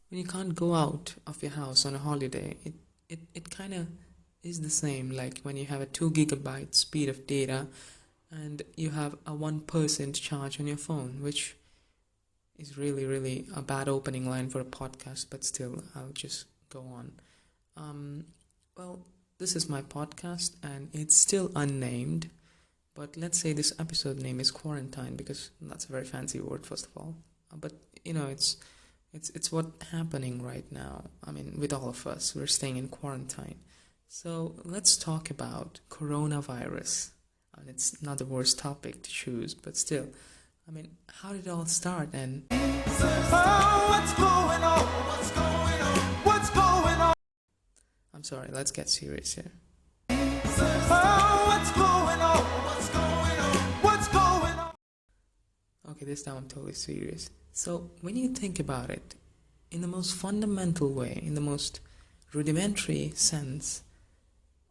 when you can't go out of your house on a holiday, it kind of is the same like when you have a 2 gigabyte speed of data and you have a 1% charge on your phone, which is really, really a bad opening line for a podcast, but still, I'll just go on. Um, well, this is my podcast and it's still unnamed, but let's say this episode name is Quarantine because that's a very fancy word, first of all. But it's what's happening right now. I mean, with all of us, we're staying in quarantine. So let's talk about coronavirus. I mean, it's not the worst topic to choose, but still, I mean, how did it all start? And what's going on? What's going on? What's going on? I'm sorry, let's get serious here. What's going on? What's going on? What's going on? Okay, this time I'm totally serious. So, when you think about it, in the most fundamental way, in the most rudimentary sense,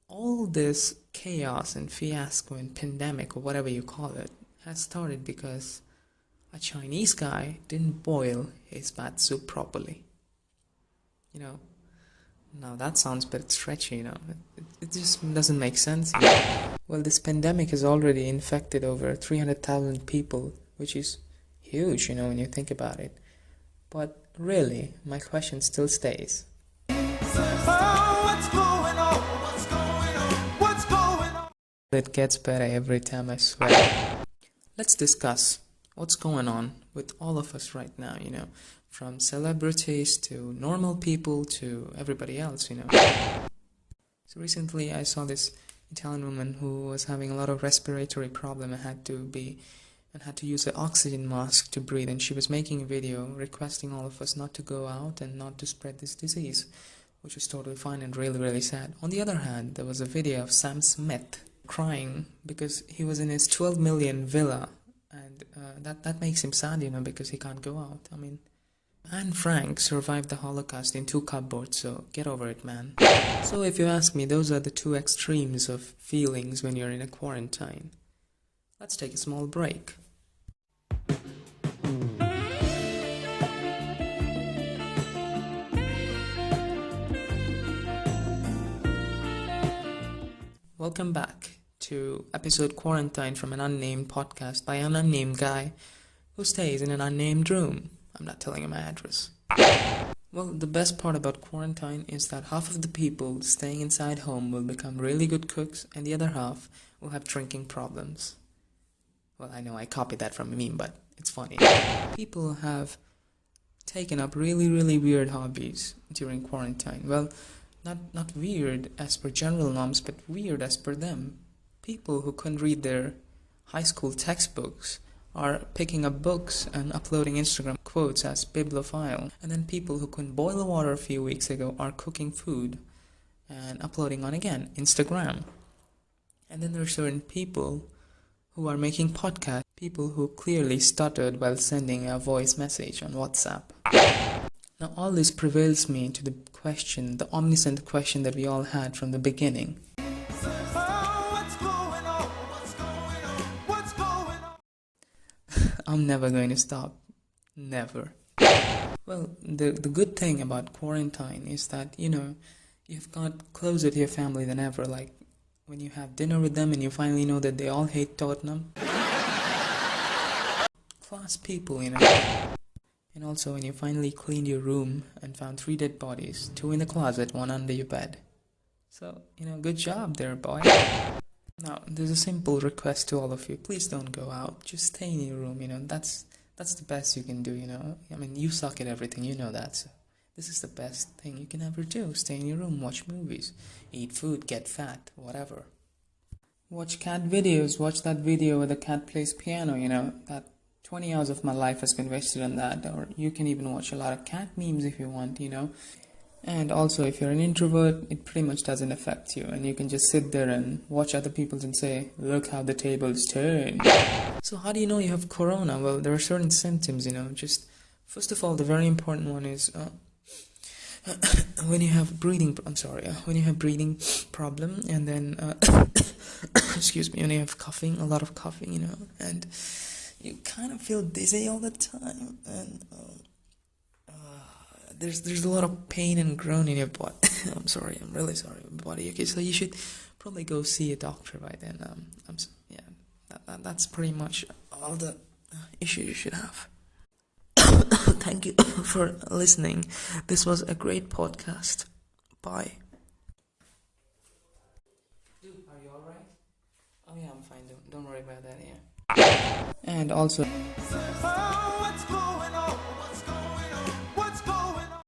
all this chaos and fiasco and pandemic or whatever you call it has started because a Chinese guy didn't boil his bat soup properly. You know, now that sounds a bit stretchy, it just doesn't make sense. Well, this pandemic has already infected over 300,000 people, which is huge, when you think about it. But really, my question still stays. What's going on? What's going on? What's going on? It gets better every time, I swear. Let's discuss what's going on with all of us right now, from celebrities to normal people to everybody else, So recently I saw this Italian woman who was having a lot of respiratory problem and had to use an oxygen mask to breathe, and she was making a video requesting all of us not to go out and not to spread this disease, which was totally fine and really, really sad. On the other hand, there was a video of Sam Smith crying because he was in his 12 million villa, and that makes him sad, because he can't go out. I mean, Anne Frank survived the Holocaust in 2 cupboards, so get over it, man. So if you ask me, those are the 2 extremes of feelings when you're in a quarantine. Let's take a small break. Welcome back to episode Quarantine from an unnamed podcast by an unnamed guy who stays in an unnamed room. I'm not telling you my address. Well, the best part about quarantine is that half of the people staying inside home will become really good cooks and the other half will have drinking problems. Well, I know I copied that from a meme, but it's funny. People have taken up really, really weird hobbies during quarantine. Well, not weird as per general norms, but weird as per them. People who couldn't read their high school textbooks are picking up books and uploading Instagram quotes as bibliophile. And then people who couldn't boil water a few weeks ago are cooking food and uploading on, again, Instagram. And then there are certain people who are making podcasts, people who clearly stuttered while sending a voice message on WhatsApp. Now all this prevails me to the question, the omniscient question that we all had from the beginning. I'm never going to stop. Never. Well, the good thing about quarantine is that, you've got closer to your family than ever. Like, when you have dinner with them and you finally know that they all hate Tottenham. Class people, And also when you finally cleaned your room and found 3 dead bodies, 2 in the closet, 1 under your bed. So, good job there, boy. Now, there's a simple request to all of you. Please don't go out. Just stay in your room, That's the best you can do, I mean, you suck at everything, you know that. So this is the best thing you can ever do. Stay in your room, watch movies, eat food, get fat, whatever. Watch cat videos. Watch that video where the cat plays piano, That 20 hours of my life has been wasted on that. Or you can even watch a lot of cat memes if you want, And also, if you're an introvert, it pretty much doesn't affect you. And you can just sit there and watch other people and say, look how the tables turn. So how do you know you have corona? Well, there are certain symptoms, Just, first of all, the very important one is when you have breathing problem, and then, excuse me, when you have coughing, a lot of coughing, and you kind of feel dizzy all the time, and there's a lot of pain and groan in your body. I'm sorry, I'm really sorry, body. Okay, so you should probably go see a doctor by then. Yeah, that's pretty much all the issues you should have. Thank you for listening. This was a great podcast. Bye. Dude, are you alright? Oh yeah, I'm fine. Don't worry about that. Yeah. And also.